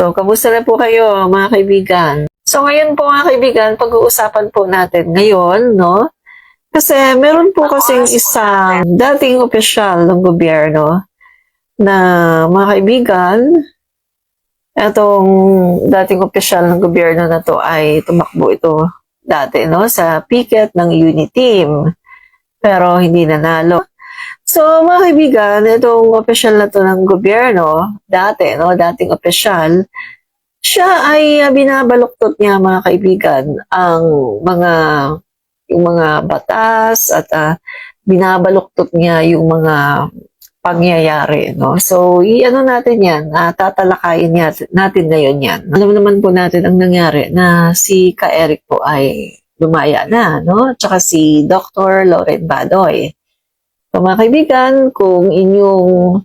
So, kamusta na po kayo mga kaibigan? So, ngayon po mga kaibigan, pag-uusapan po natin ngayon, no? Kasi meron po kasing isang dating opisyal ng gobyerno na mga kaibigan, itong dating opisyal ng gobyerno na to ay tumakbo ito dati, no? Sa picket ng UNITEAM. Pero hindi nanalo. So, mga kaibigan, itong opisyal na to ng gobyerno, dati, no, dating opisyal, siya ay binabaluktot niya, mga kaibigan, ang yung mga batas at binabaluktot niya yung mga pangyayari, no? So, i-ano natin yan, tatalakayin natin ngayon yan. Alam naman po natin ang nangyari na si Ka Eric po ay lumaya na, no? Tsaka si Dr. Lauren Badoy. So, mga kaibigan, kung inyong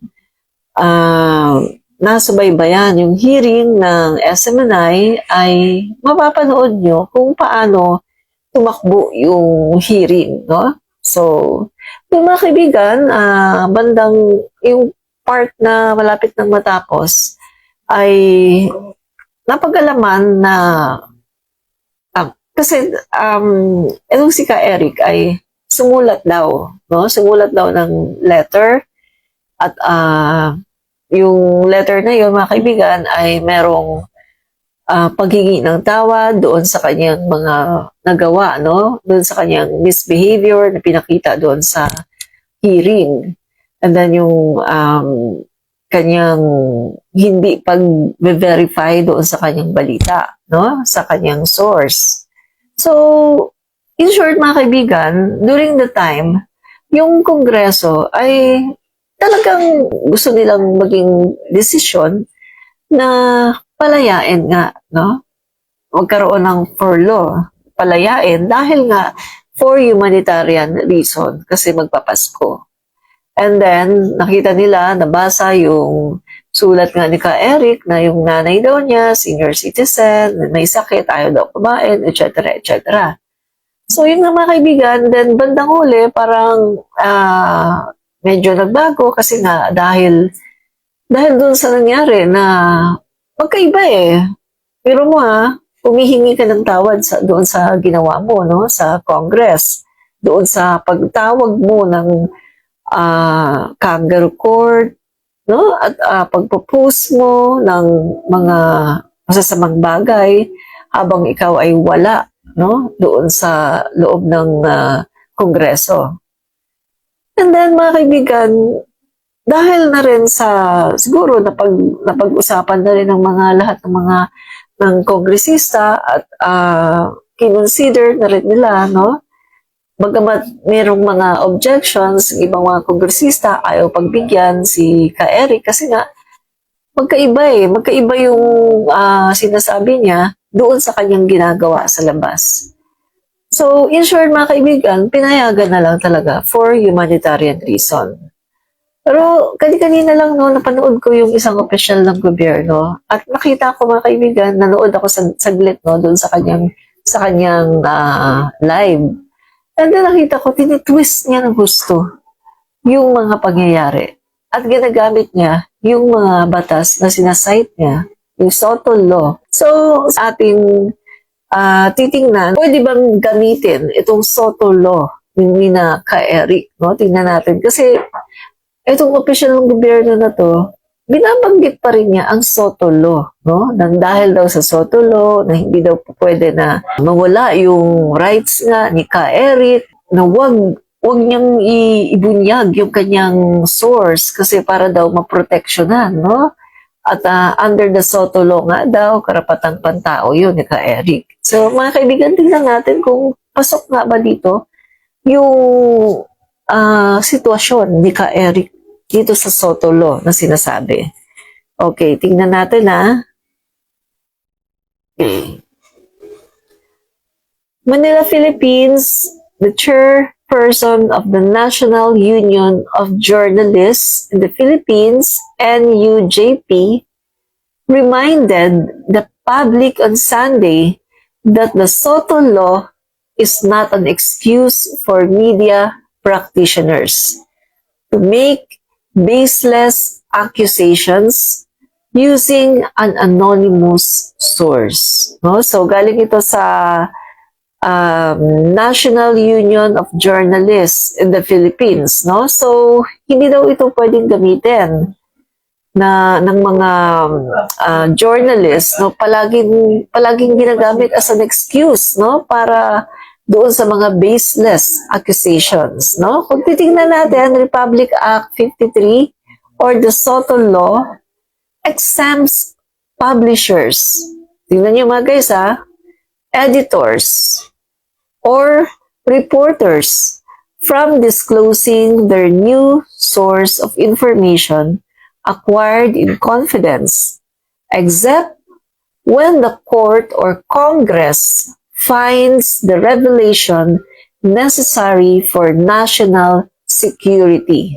nasubaybayan yung hearing ng SMNI, ay mapapanood nyo kung paano tumakbo yung hearing, no? So, yung mga kaibigan, bandang yung part na malapit nang matapos ay napag-alaman na kasi itong si Ka Eric ay sumulat daw, no? Sumulat daw ng letter at yung letter na yun, mga kaibigan, ay merong paghingi ng tawad doon sa kanyang mga nagawa, no? Doon sa kanyang misbehavior na pinakita doon sa hearing. And then yung kanyang hindi pag-verify doon sa kanyang balita, no? Sa kanyang source. So, in short, mga kaibigan, during the time, yung Kongreso ay talagang gusto nilang maging desisyon na palayain nga, no? Magkaroon ng furlough, palayain dahil nga for humanitarian reason, kasi magpapasko. And then, nakita nila, nabasa yung sulat nga ni Ka Eric na yung nanay daw niya, senior citizen, may sakit, ayaw daw kumain, etc. etc. So, yun nga mga kaibigan, then bandang huli, parang medyo nagbago kasi nga dahil doon sa nangyari na magkaiba eh. Pero mo humihingi ka ng tawad doon sa ginawa mo, no? Sa Congress, doon sa pagtawag mo ng kangaroo court, no? At pagpo-post mo ng mga masasamang bagay habang ikaw ay wala, no? Doon sa loob ng Kongreso. And then, mga kaibigan, dahil na rin sa, siguro, napag-usapan na rin ng mga lahat ng kongresista at kinonsider na rin nila, no? Bagamat mayroong mga objections, ibang mga kongresista ayaw pagbigyan si Ka Eric kasi nga, magkaiba yung sinasabi niya doon sa kanyang ginagawa sa labas. So, in short, mga kaibigan, pinayagan na lang talaga for humanitarian reason. Pero kanina lang, no, napanood ko yung isang opisyal ng gobyerno at nakita ko, mga kaibigan, nanood ako saglit, no, doon sa kanyang live. And then nakita ko, tinitwist niya ng gusto yung mga pangyayari at ginagamit niya yung mga batas na sinasite niya, yung SOTO law. So, sa ating titingnan, pwede bang gamitin itong SOTO law ni na Ka Eric, no? Tingnan natin. Kasi itong opisyal ng gobyerno na to, binabanggit pa rin niya ang SOTO law, no? Dahil daw sa SOTO law, na hindi daw pwede na mawala yung rights nga ni Ka Eric, na wag niyang ibunyag yung kanyang source kasi para daw maproteksyonan, no? At under the SOTO law nga daw, karapatang pantao yun ni Ka Eric. So, mga kaibigan, tingnan natin kung pasok nga ba dito yung sitwasyon ni Ka Eric dito sa SOTO law na sinasabi. Okay, tingnan natin Okay. Manila, Philippines, the chairperson of the National Union of Journalists in the Philippines, NUJP, reminded the public on Sunday that the SOTO law is not an excuse for media practitioners to make baseless accusations using an anonymous source. No? So, galing ito sa National Union of Journalists in the Philippines. No? So, hindi daw ito pwedeng gamitin ng mga journalists, no, palaging ginagamit as an excuse, no, para doon sa mga baseless accusations, no. Kung titingnan natin, Republic Act 53 or the Soto Law exempts publishers. Tingnan niyo mga guys, editors or reporters from disclosing their new source of information acquired in confidence, except when the court or Congress finds the revelation necessary for national security.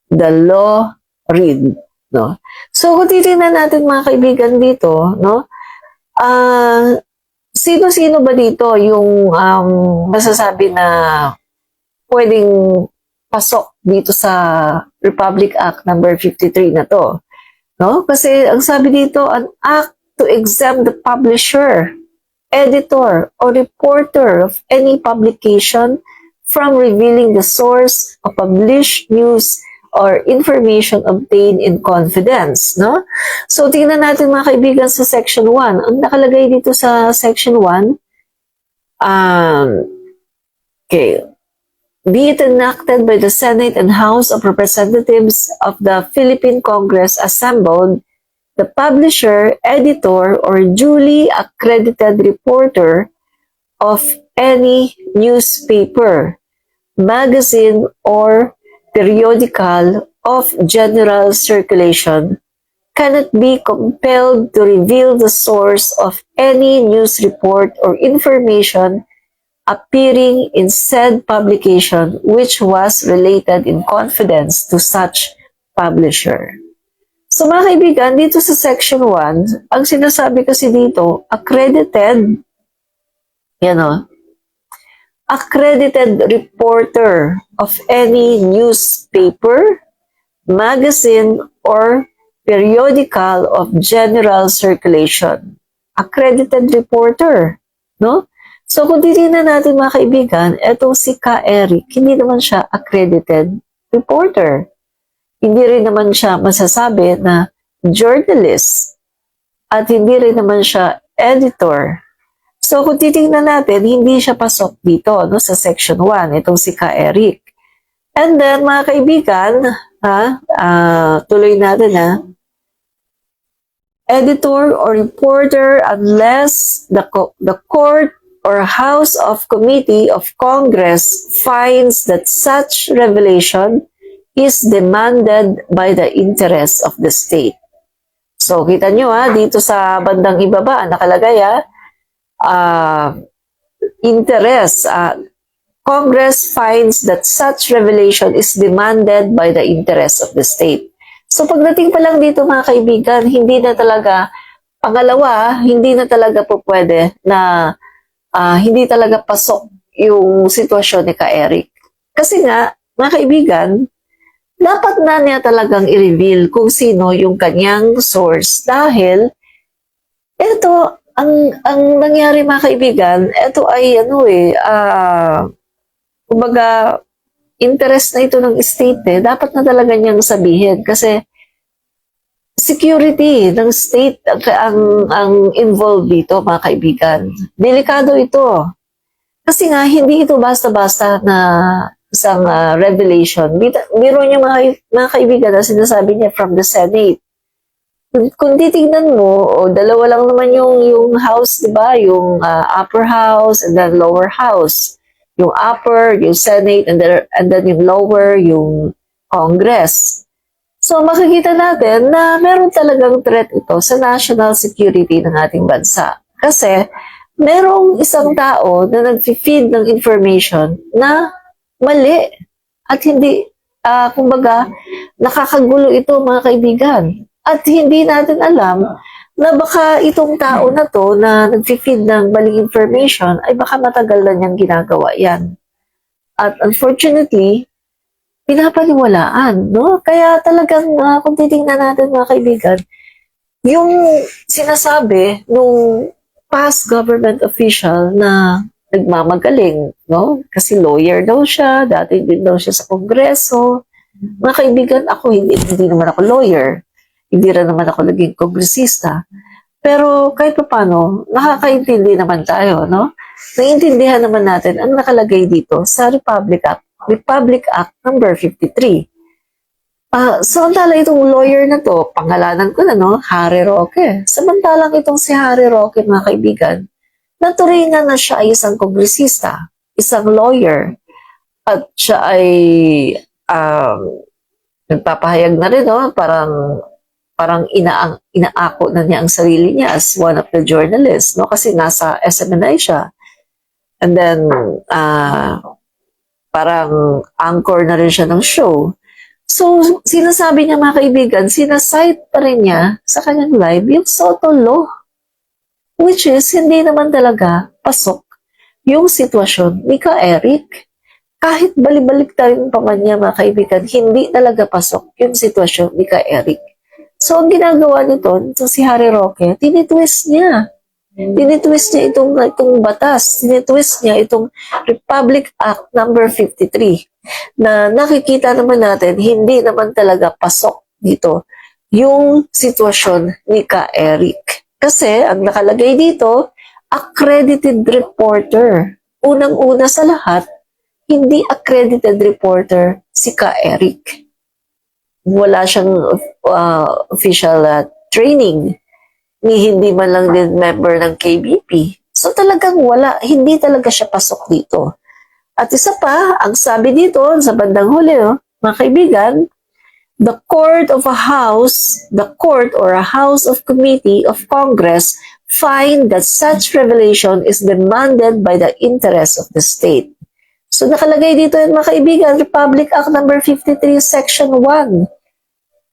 The law read. No? So, kung titignan natin mga kaibigan dito, no, sino-sino ba dito yung masasabi na pwedeng pasok dito sa Republic Act number 53 na to, no? Kasi ang sabi dito, an act to exempt the publisher, editor, or reporter of any publication from revealing the source of published news or information obtained in confidence, no? So, tingnan natin mga kaibigan sa Section 1. Ang nakalagay dito sa Section 1, okay, be it enacted by the Senate and House of Representatives of the Philippine Congress assembled, the publisher, editor, or duly accredited reporter of any newspaper, magazine, or periodical of general circulation cannot be compelled to reveal the source of any news report or information appearing in said publication which was related in confidence to such publisher. So mga kaibigan, dito sa Section 1, ang sinasabi kasi dito, accredited, accredited reporter of any newspaper, magazine, or periodical of general circulation. Accredited reporter, no? So, kung titignan natin mga kaibigan, etong si Ka Eric, hindi naman siya accredited reporter. Hindi rin naman siya masasabi na journalist. At hindi rin naman siya editor. So, kung titignan natin, hindi siya pasok dito, no, sa Section 1, itong si Ka Eric. And then, mga kaibigan, tuloy natin, editor or reporter unless the court or House of Committee of Congress finds that such revelation is demanded by the interests of the state. So, kita nyo dito sa bandang ibaba, nakalagay interest. Congress finds that such revelation is demanded by the interests of the state. So, pagdating pa lang dito mga kaibigan, hindi na talaga, pangalawa, hindi na talaga po pwede na hindi talaga pasok yung sitwasyon ni Ka Eric. Kasi nga, mga kaibigan, dapat na niya talagang i-reveal kung sino yung kanyang source dahil ito, ang nangyari mga kaibigan, ito ay kumbaga, interest na ito ng state dapat na talaga niyang sabihin kasi security ng state ang involved dito, mga kaibigan. Delikado ito. Kasi nga, hindi ito basta-basta na isang revelation. Biro niyo mga kaibigan na sinasabi niya from the Senate. Kung titignan mo, dalawa lang naman yung house, di ba? Yung upper house and then lower house. Yung upper, yung Senate, and then yung lower, yung Congress. So, makikita natin na meron talagang threat ito sa national security ng ating bansa. Kasi, merong isang tao na nag-feed ng information na mali at hindi, kumbaga, nakakagulo ito mga kaibigan. At hindi natin alam na baka itong tao na to na nag-feed ng maling information ay baka matagal na niyang ginagawa yan. At unfortunately, pinapaniwalaan, no? Kaya talagang kung titingnan natin mga kaibigan, yung sinasabi nung past government official na nagmamagaling, no? Kasi lawyer daw siya, dati din daw siya sa kongreso. Mga kaibigan, ako hindi naman ako lawyer. Hindi rin naman ako naging kongresista. Pero kahit pa paano, nakakaintindi naman tayo, no? Naiintindihan naman natin ang nakalagay dito sa Republic Act number 53. Samantala itong lawyer na to, pangalanan ko na, no? Harry Roque. Samantalang itong si Harry Roque, mga kaibigan, naturingan na siya ay isang kongresista, isang lawyer, at siya ay nagpapahayag na rin, no? Parang inaako na niya ang sarili niya as one of the journalists, no? Kasi nasa SMNI siya. And then, parang anchor na rin siya ng show. So, sinasabi niya, mga kaibigan, sinasite pa rin niya sa kanyang live yung Soto Law, which is hindi naman talaga pasok yung sitwasyon ni Ka Eric. Kahit balibalik tayo pa man niya, mga kaibigan, hindi talaga pasok yung sitwasyon ni Ka Eric. So, ang ginagawa nito, si Harry Roque, tinitwist niya. Tinitwist niya itong batas. Tinitwist niya itong Republic Act number 53 na nakikita naman natin, hindi naman talaga pasok dito yung sitwasyon ni Ka Eric. Kasi, ang nakalagay dito, accredited reporter. Unang-una sa lahat, hindi accredited reporter si Ka Eric. Wala siyang official training, ni hindi man lang din member ng KBP. So talagang wala, hindi talaga siya pasok dito. At isa pa, ang sabi dito sa bandang huli, mga kaibigan, the court or a house of committee of Congress find that such revelation is demanded by the interest of the state. So nakalagay dito yan, mga kaibigan, Republic Act number 53, Section 1,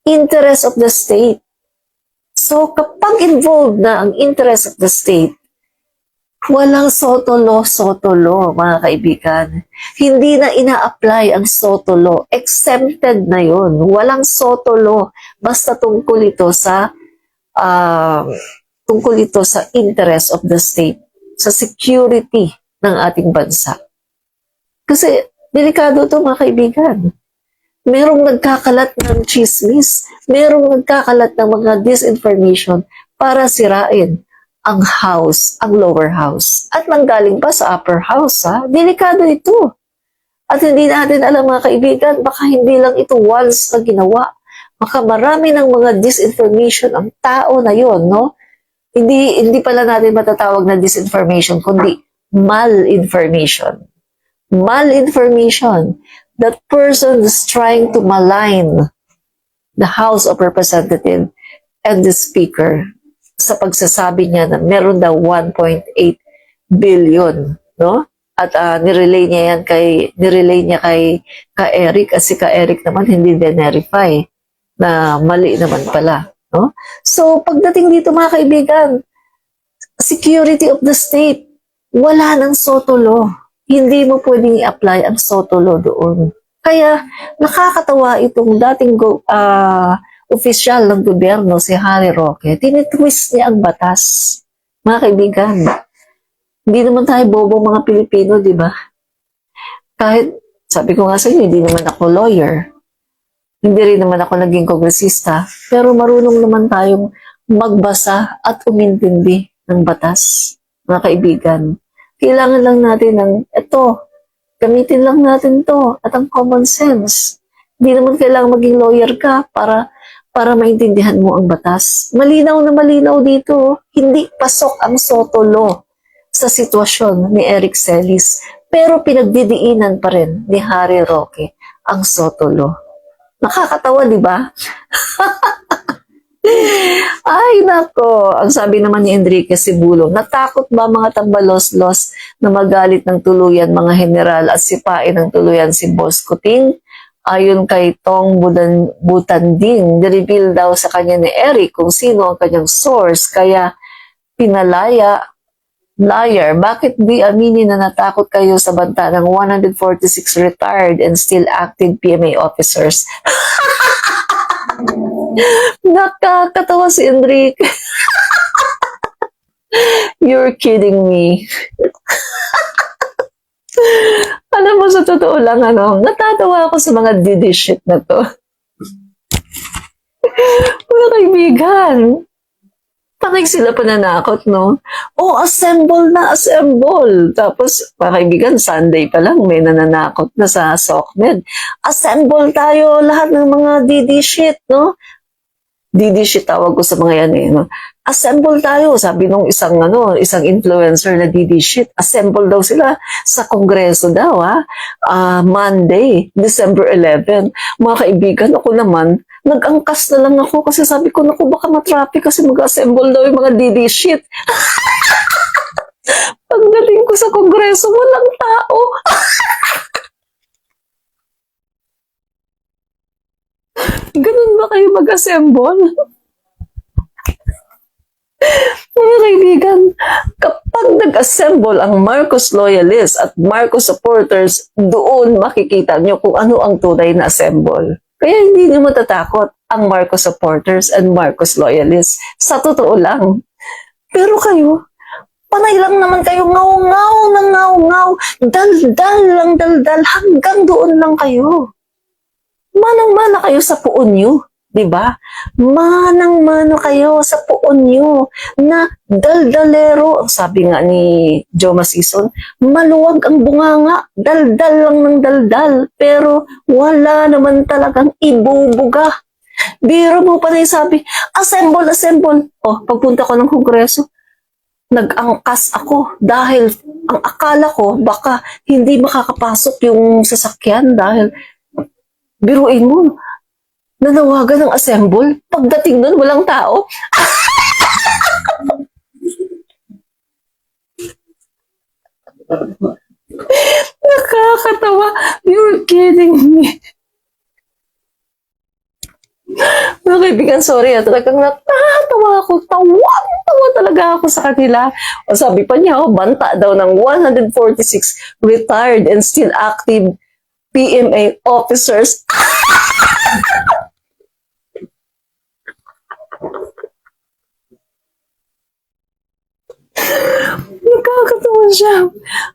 interest of the state. So kapag involved na ang interest of the state, walang Soto Law, mga kaibigan. Hindi na ina-apply ang Soto Law. Exempted na yon. Walang Soto Law. Basta tungkol ito sa interest of the state, sa security ng ating bansa. Kasi delikado to, mga kaibigan. Merong nagkakalat ng chismis, merong nagkakalat ng mga disinformation para sirain ang house, ang lower house. At nanggaling pa sa upper house, ha? Delikado ito. At hindi natin alam, mga kaibigan, baka hindi lang ito once na ginawa. Baka marami ng mga disinformation ang tao na yon, no? Hindi pala natin matatawag na disinformation, kundi malinformation. Malinformation. That person is trying to malign the House of Representatives and the Speaker sa pagsasabi niya na meron daw 1.8 billion, no? At nirelay niya kay Ka Eric, at si Ka Eric naman hindi verify na mali naman pala, no? So pagdating dito, mga kaibigan, security of the state, wala ng Soto Law. Hindi mo pwedeng i-apply ang Soto Law doon. Kaya nakakatawa itong dating opisyal ng gobyerno, si Harry Roque. Tinitwist niya ang batas. Mga kaibigan, hindi naman tayo bobo mga Pilipino, di ba? Kahit, sabi ko nga sa inyo, hindi naman ako lawyer. Hindi rin naman ako naging kongresista. Pero marunong naman tayong magbasa at umintindi ng batas, mga kaibigan. Kailangan lang natin ng gamitin lang natin to at ang common sense. Hindi naman kailangan maging lawyer ka para maintindihan mo ang batas. Malinaw na malinaw dito, hindi pasok ang Soto Law sa sitwasyon ni Eric Celis. Pero pinagdidiinan pa rin ni Harry Roque ang Soto Law. Nakakatawa, di ba? Ay, nako. Ang sabi naman ni Enrique Sibulo, natakot ba mga tambalos-los na magalit ng tuluyan mga general at sipain ng tuluyan si Boss Kuting? Ayon kay Tong Butanding, nireveal daw sa kanya ni Eric kung sino ang kanyang source, kaya pinalaya. Liar, bakit di aminin na natakot kayo sa banta ng 146 retired and still active PMA officers? Nakakatawa si Enrique. You're kidding me. Alam mo, sa totoo lang, natatawa ako sa mga didi shit na to. Mga kaibigan, patay sila pananakot, no? Oh, assemble na, assemble. Tapos, mga kaibigan, Sunday pa lang, may nananakot na sa SOCMED. Assemble tayo, lahat ng mga didi shit, no? Didi shit tawag ko sa mga yan, no? Assemble tayo, sabi nung isang influencer na didi shit. Assemble daw sila sa kongreso daw, ha? Monday, December 11. Mga kaibigan, ako naman, nag-angkas na lang ako kasi sabi ko, naku, baka matraffic kasi mag-assemble daw yung mga didi shit. Pagdating ko sa kongreso, walang tao. Ganun ba kayo mag-assemble? Mga kaibigan, kapag nag-assemble ang Marcos loyalists at Marcos supporters, doon makikita nyo kung ano ang tunay na assemble. Kaya hindi nyo matatakot ang Marcos supporters and Marcos loyalists. Sa totoo lang. Pero kayo, panay lang naman kayo, ngaw-ngaw ng ngaw-ngaw, dal-dal lang dal-dal, hanggang doon lang kayo. Manang-mana kayo sa puon nyo. Diba? Manang-mano kayo sa puon nyo na daldalero. Sabi nga ni Joe Masison, maluwag ang bunganga, daldal lang ng daldal, pero wala naman talagang ibubuga. Biro mo pa na sabi, assemble, assemble. Oh, pagpunta ko ng kongreso, nag-angkas ako dahil ang akala ko baka hindi makakapasok yung sasakyan dahil biruin mo, nanawagan ng assemble. Pagdating nun, walang tao. Nakakatawa. You're kidding me. Mga kaibigan, sorry. Talagang natatawa ako. Tawa talaga ako sa kanila. O sabi pa niya, banta daw ng 146 retired and still active PMA officers. Nakakatawa siya.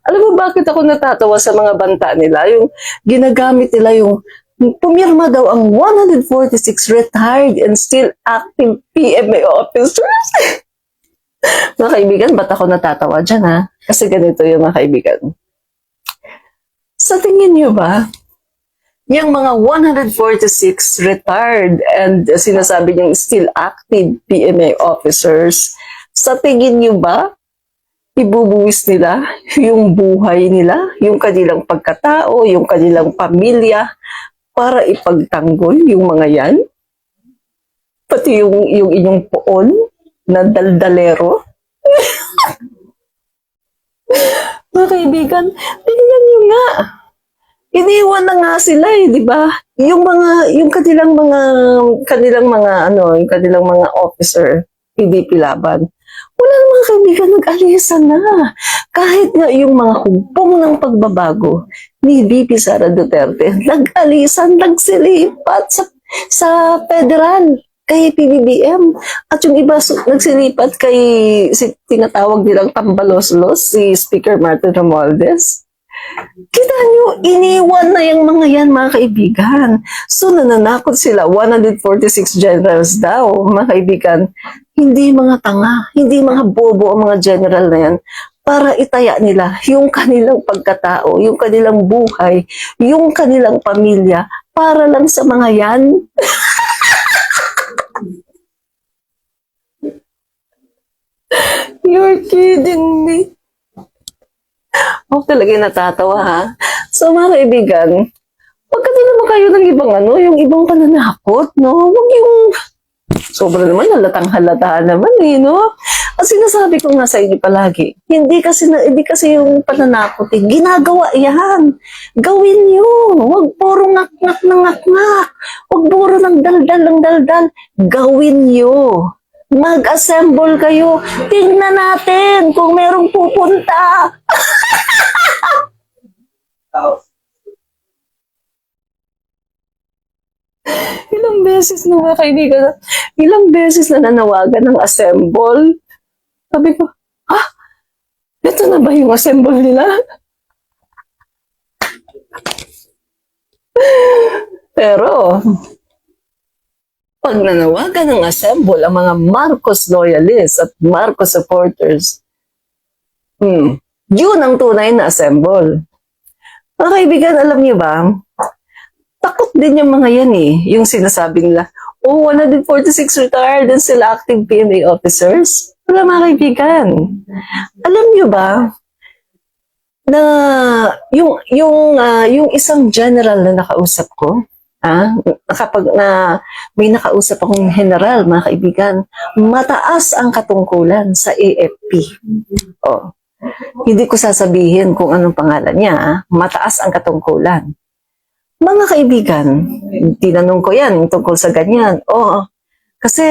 Alam mo bakit ako natatawa sa mga banta nila? Yung ginagamit nila yung pumirma daw ang 146 retired and still active PMA officers. Mga kaibigan, ba't ako natatawa dyan, ha? Kasi ganito yung mga kaibigan. Sa tingin niyo ba, yung mga 146 retired and sinasabi niyang still active PMA officers, sa tingin niyo ba, ibubuwis nila yung buhay nila, yung kanilang pagkatao, yung kanilang pamilya, para ipagtanggol yung mga yan? Pati yung inyong poon na daldalero? Mga kaibigan, tingnan nyo nga. Iniwan na nga sila di ba? Yung kanilang mga officer, PDP Laban. Wala namang kaibigan, nag-alisa na. Kahit nga yung mga hugpong ng pagbabago ni VP Sara Duterte, nag-alisan, nagsilipat sa federal, kay PBBM. At yung iba nagsilipat kay tinatawag nilang tambaloslos, si Speaker Martin Romualdez. Kita nyo, iniwan na yung mga yan, mga kaibigan. So, nananakot sila. 146 generals daw, mga kaibigan. Hindi mga tanga, hindi mga bobo ang mga general na yan para itaya nila yung kanilang pagkatao, yung kanilang buhay, yung kanilang pamilya, para lang sa mga yan. You're kidding me. Ako talaga natatawa, ha? So, mga kaibigan, huwag ka din naman kayo ng ibang yung ibang pananakot, no? Huwag yung sobra naman, halatang-halata naman, no? At sinasabi ko nga sa inyo palagi, hindi kasi yung pananakot, ginagawa yan. Gawin nyo. Huwag puro ngak-ngak ng ngak-ngak. Huwag puro ng daldal. Gawin nyo. Mag-assemble kayo. Tingnan natin kung merong pupunta. Ilang beses na mga kaibigan, ilang beses na nanawagan ng assemble. Sabi ko, ito na ba yung assemble nila? Pero, pag nanawagan ng assemble ang mga Marcos loyalists at Marcos supporters, yun ang tunay na assemble. Mga kaibigan, alam niyo ba, takot din yung mga yan yung sinasabi nila, 146 retired and still active PMA officers. Wala mga kaibigan. Alam niyo ba, na yung isang general na nakausap ko, kapag may nakausap akong general, mga kaibigan, mataas ang katungkulan sa AFP. Hindi ko sasabihin kung anong pangalan niya, mataas ang katungkulan. Mga kaibigan, tinanong ko yan tungkol sa ganyan. Kasi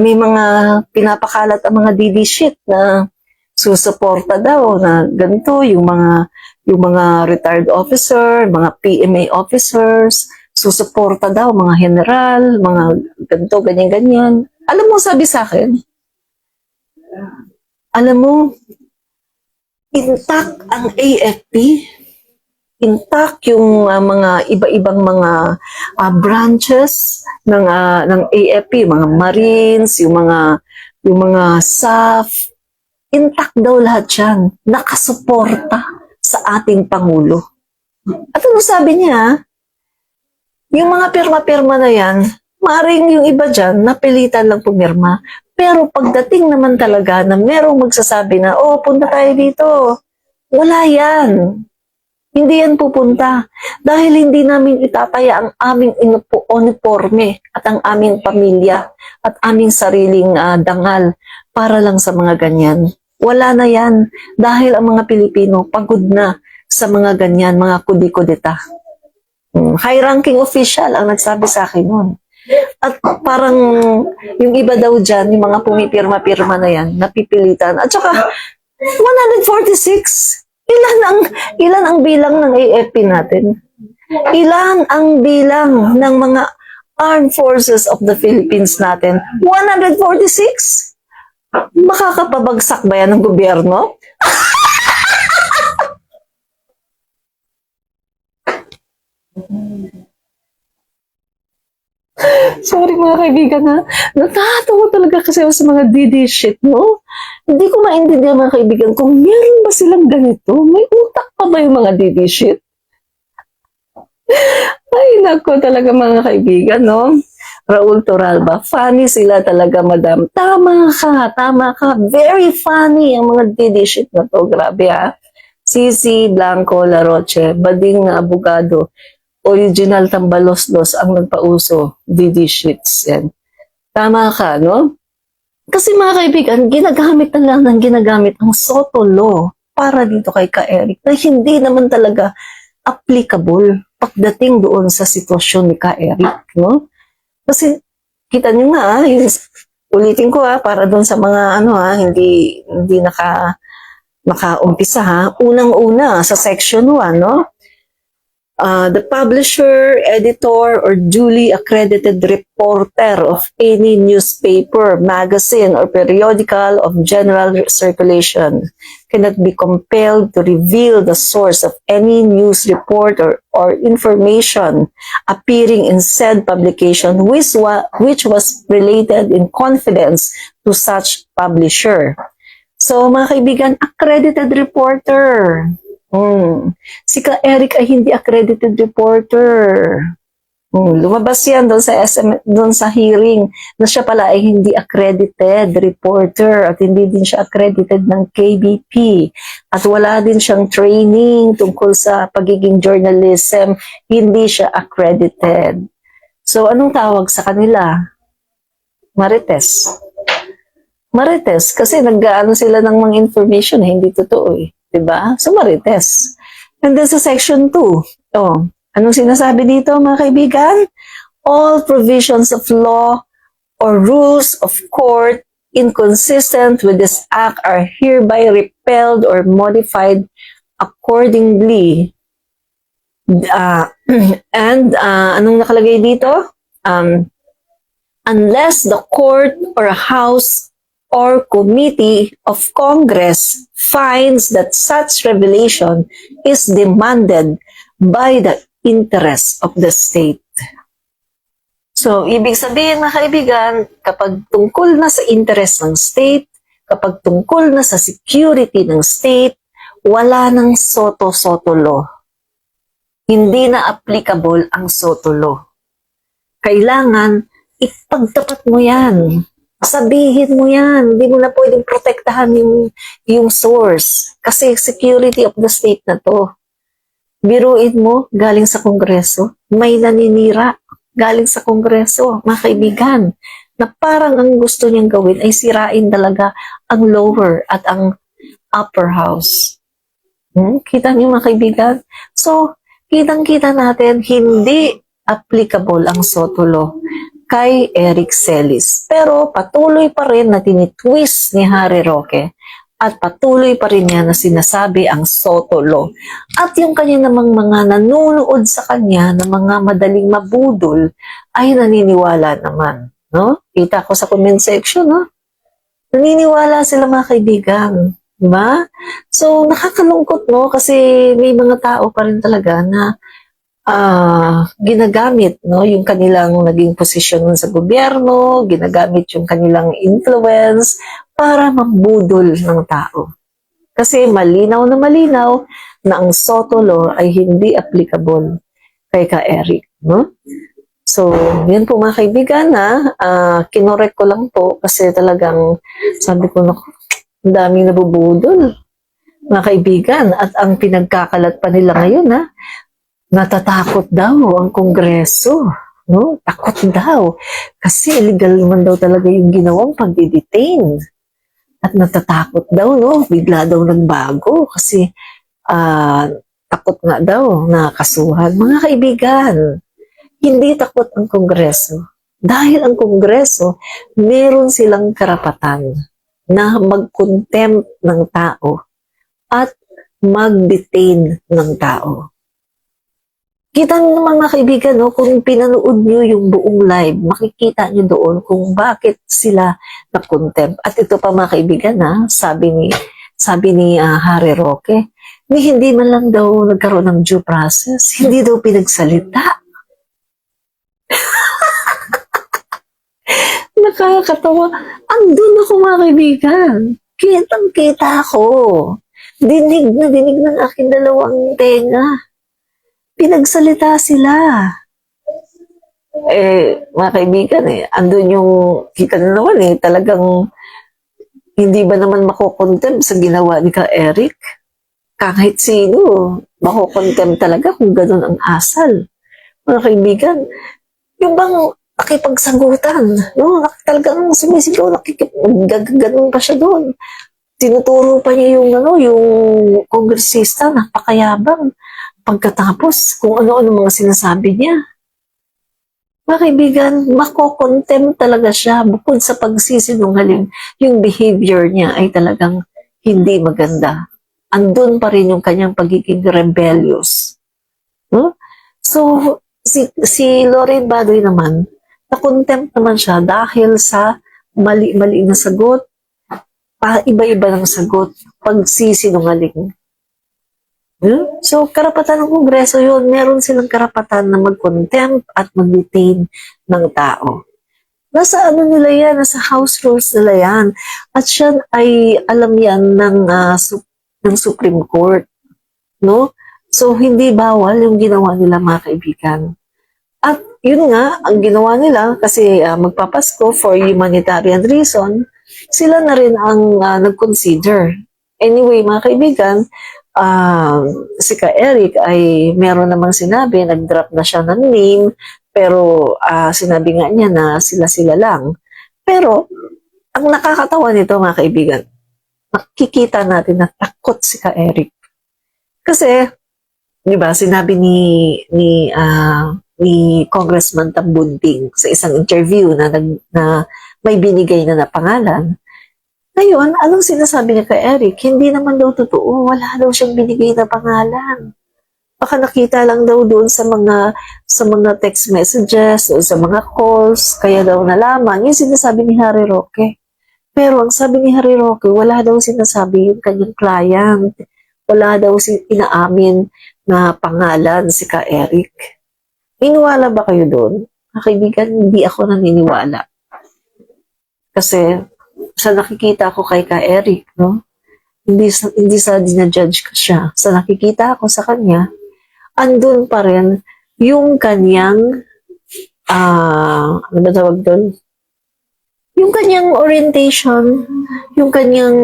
may mga pinapakalat ang mga DD sheet na susuporta daw na ganito yung mga retired officer, mga PMA officers, susuporta daw mga general, mga ganito, ganyan-ganyan. Alam mo, sabi sa akin, alam mo, intact ang AFP, intact yung mga iba-ibang mga branches ng AFP, mga Marines, yung mga SAF, intact daw lahat yan, nakasuporta sa ating Pangulo. At ano sabi niya? Yung mga pirma-pirma na yan, maaaring yung iba dyan, napilitan lang pumirma. Pero pagdating naman talaga na merong magsasabi na, punta tayo dito, wala yan. Hindi yan pupunta. Dahil hindi namin itataya ang aming uniforme at ang aming pamilya at aming sariling dangal para lang sa mga ganyan. Wala na yan. Dahil ang mga Pilipino pagod na sa mga ganyan, mga kudi-kudita. High-ranking official ang nagsabi sa akin nun. At parang yung iba daw dyan, yung mga pumipirma-pirma na yan, napipilitan. At saka, 146. Ilan ang bilang ng AFP natin? Ilan ang bilang ng mga Armed Forces of the Philippines natin? 146? Makakapabagsak ba yan ng gobyerno? Sorry mga kaibigan natatawa talaga kasi ako sa mga DD shit, no? Hindi ko maintindihan mga kaibigan kung meron ba silang ganito? May utak pa ba yung mga DD shit? Ay, nako talaga mga kaibigan, no? Raul Torralba, funny sila talaga, madam. Tama ka. Very funny ang mga DD shit na to. Grabe Cici Blanco Laroche, bading na abogado. Original Tambaloslos ang nagpauso, DD sheets yan. Tama ka, no? Kasi mga kaibigan, ginagamit ang SOTO law para dito kay Ka-Eric na hindi naman talaga applicable pagdating doon sa sitwasyon ni Ka-Eric, no? Kasi kita nyo nga, ulitin ko para doon sa mga hindi nakaumpisa unang-una sa section 1, no? The publisher, editor, or duly accredited reporter of any newspaper, magazine, or periodical of general circulation cannot be compelled to reveal the source of any news report or information appearing in said publication which was related in confidence to such publisher. So, mga kaibigan, accredited reporter. Si Ka-Eric ay hindi accredited reporter. Lumabas yan doon sa hearing na siya pala ay hindi accredited reporter at hindi din siya accredited ng KBP at wala din siyang training tungkol sa pagiging journalism. Hindi siya accredited. So, anong tawag sa kanila? Marites. Marites, kasi nag-aano sila ng mga information na hindi totoo Diba? So, Marites. And then sa section 2, anong sinasabi dito mga kaibigan? All provisions of law or rules of court inconsistent with this act are hereby repealed or modified accordingly. Anong nakalagay dito? unless the court or house or committee of Congress finds that such revelation is demanded by the interests of the state. So, ibig sabihin mga kaibigan, kapag tungkol na sa interest ng state, kapag tungkol na sa security ng state, wala nang soto-soto law. Hindi na applicable ang soto law. Kailangan ipagtapat mo yan. Sabihin mo yan. Hindi mo na pwedeng protektahan yung source. Kasi security of the state na to. Biruin mo, galing sa Kongreso, may naninira galing sa Kongreso, mga kaibigan, na parang ang gusto niyang gawin ay sirain talaga ang lower at ang upper house. Kita niyo mga kaibigan? So, kitang-kita natin, hindi applicable ang Soto Law kay Eric Celis. Pero patuloy pa rin na tinitwist ni Harry Roque at patuloy pa rin niya na sinasabi ang Soto Law. At yung kanya namang mga nanonood sa kanya ng mga madaling mabudol ay naniniwala naman. No? Kita ko sa comment section, no? Naniniwala sila mga kaibigan. Diba? So, nakakalungkot, no? Kasi may mga tao pa rin talaga na ginagamit, no? Yung kanilang naging posisyon sa gobyerno, ginagamit yung kanilang influence para mambudol ng tao. Kasi malinaw na ang Soto Law ay hindi applicable kay Ka-Eric, no? So, yan po mga kaibigan na kinorek ko lang po kasi talagang sabi ko, naku, ang daming nabubudol, mga kaibigan. At ang pinagkakalat pa nila ngayon, natatakot daw ang Kongreso. No? Takot daw. Kasi illegal naman daw talaga yung ginawang pagdidetain. At natatakot daw, no? Bigla daw nagbago kasi takot nga daw na kasuhan. Mga kaibigan, hindi takot ang Kongreso. Dahil ang Kongreso, meron silang karapatan na mag-contempt ng tao at mag-detain ng tao. Kita nyo naman mga kaibigan, no? Kung pinanood nyo yung buong live, makikita nyo doon kung bakit sila na-contempt. At ito pa mga kaibigan, sabi ni Harry Roque, hindi man lang daw nagkaroon ng due process, hindi daw pinagsalita. Nakakatawa. Andun ako mga kaibigan. Kitang-kita ako. Dinig na dinig ng aking dalawang tenga. Pinagsalita sila. Mga kaibigan, andun yung, kita na naman talagang hindi ba naman makukontempt sa ginawa ni Ka-Eric? Kahit sino, makukontempt talaga kung ganun ang asal. Mga kaibigan, yung bang nakipagsagutan, no? Talagang sumisigaw, gaganon pa siya doon. Tinuturo pa niya yung kongresista, napakayabang. Pagkatapos, kung ano-ano mga sinasabi niya. Mga kaibigan, makokontempt talaga siya. Bukod sa pagsisinungaling, yung behavior niya ay talagang hindi maganda. Andun pa rin yung kanyang pagiging rebellious. No? So, si Lorraine Badoy naman, na-contempt naman siya dahil sa mali-mali na sagot, iba-iba ng sagot, pagsisinungaling. So, karapatan ng Kongreso yun. Meron silang karapatan na mag-contempt at mag-detain ng tao. Nasa ano nila yan? Nasa House Rules nila yan. At siya ay alam yan ng Supreme Court. No? So, hindi bawal yung ginawa nila mga kaibigan. At yun nga, ang ginawa nila, kasi magpapasko for humanitarian reason, sila na rin ang nag-consider. Anyway, mga kaibigan, si Ka-Eric ay meron namang sinabi, nag-drop na siya ng name, pero sinabi nga niya na sila-sila lang. Pero, ang nakakatawa nito mga kaibigan, makikita natin na takot si Ka-Eric. Kasi, di ba, sinabi ni Congressman Tambunting sa isang interview na may binigay na pangalan. Ngayon, anong sinasabi niya kay Eric? Hindi naman daw totoo. Wala daw siyang binigay na pangalan. Baka nakita lang daw doon sa mga text messages, o sa mga calls, kaya daw nalaman. Yung sinasabi ni Harry Roque. Pero ang sabi ni Harry Roque, wala daw sinasabi yung kanyang client. Wala daw inaamin na pangalan si Ka Eric. Niniwala ba kayo doon? Kaibigan, hindi ako naniniwala. Kasi sa nakikita ko kay Ka Eric, no? Hindi sa dinajudge ko siya. Sa nakikita ko sa kanya, andun pa rin yung kanyang ano ba tawag doon? Yung kanyang orientation, yung kanyang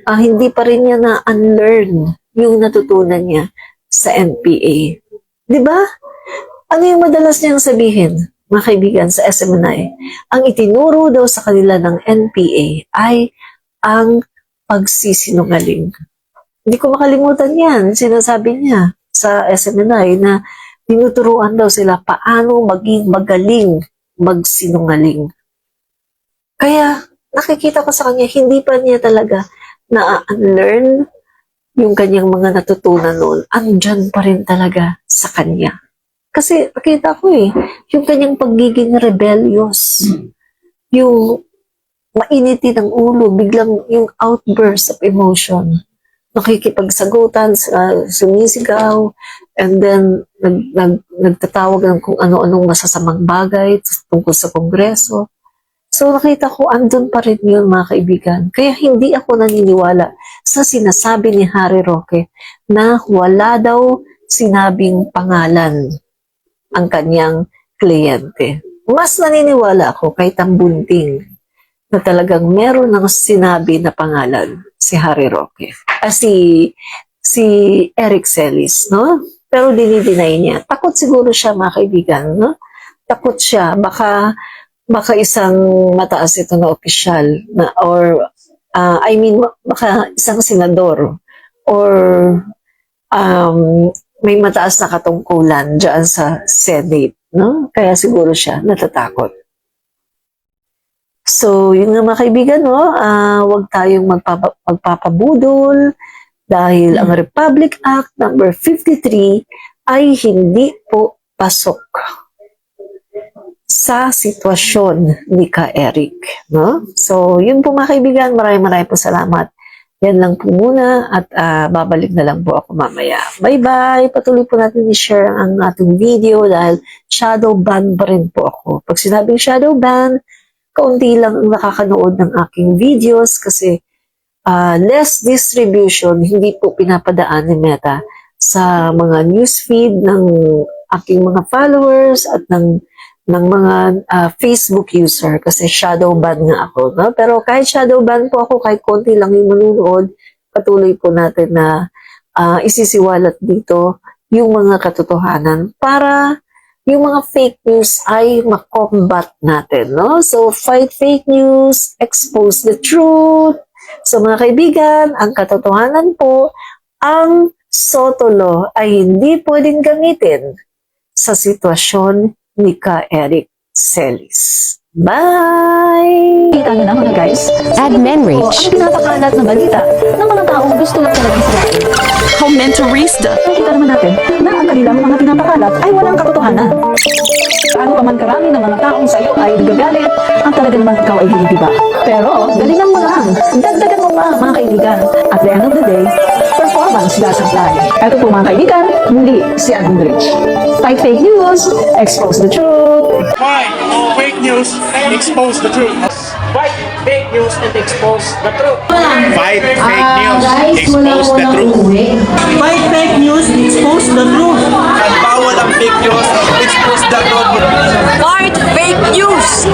hindi pa rin niya na-unlearn yung natutunan niya sa NPA. Di ba? Ano yung madalas niyang sabihin, mga kaibigan, sa SMNI? Ang itinuro daw sa kanila ng NPA ay ang pagsisinungaling. Hindi ko makalimutan yan. Sinasabi niya sa SMNI na tinuturuan daw sila paano maging magaling magsinungaling. Kaya nakikita ko sa kanya, hindi pa niya talaga na-unlearn yung kanyang mga natutunan noon. Andyan pa rin talaga sa kanya. Kasi nakita ko yung kanyang pagiging rebellious, yung mainitin ng ulo, biglang yung outburst of emotion, nakikipagsagutan, sumisigaw, and then nagtatawag ng kung ano-anong masasamang bagay tungkol sa Kongreso. So nakita ko, andun pa rin yun, mga kaibigan. Kaya hindi ako naniniwala sa sinasabi ni Harry Roque na wala daw sinabing pangalan ang kanyang kliyente. Mas naniniwala ako kay Tambunting na talagang meron ng sinabi na pangalan si Harry Roque. Si Eric Celis, no? Pero dinideny niya. Takot siguro siya, mga kaibigan, no? Takot siya. Baka isang mataas ito na opisyal na, or baka isang senador or may mataas na katungkulan dyan sa Senate, no? Kaya siguro siya natatakot. So, yun nga, mga kaibigan, no? Huwag tayong magpapabudol dahil ang Republic Act number 53 ay hindi po pasok sa sitwasyon ni Ka Eric, no? So, yun po, mga kaibigan, maraming po salamat. Yan lang po muna at babalik na lang po ako mamaya. Bye-bye! Patuloy po natin i-share ang ating video dahil shadow ban pa rin po ako. Pag sinabing shadow ban, kaunti lang ang nakakanood ng aking videos kasi less distribution, hindi po pinapadaan ni Meta sa mga newsfeed ng aking mga followers at ng mga Facebook user kasi shadow ban nga ako. No? Pero kahit shadow ban po ako, kahit konti lang yung manunood, patuloy po natin na isisiwalat dito yung mga katotohanan para yung mga fake news ay makombat natin. No? So, fight fake news, expose the truth. So, mga kaibigan, ang katotohanan po, ang SOTO law ay hindi pwedeng gamitin sa sitwasyon ni Ka Eric Celis. Bye! Kita nyo na, mga guys. Admin Ang reach. pinapakalat na balita ng mga taong gusto lang talaga Israel. Comentarista. Nakita naman natin na ang kanilang mga pinapakalat ay walang katotohanan. Paano pa man karami ng mga taong sa iyo ay nagagalit, ang talaga naman ikaw ay hindi ba? Pero, galingan mo lang. Dagdagan mo pa, mga kaibigan. At the end of the day, performance doesn't lie. Ito po, mga kaibigan, muli si Admin Rich. Fight fake news, expose the truth. Fight fake news, expose the truth. Fight fake news and expose the truth. Fight fake news, expose the truth. Fight fake news, expose the truth. At bawal ang fake news, expose the truth. Fight fake news.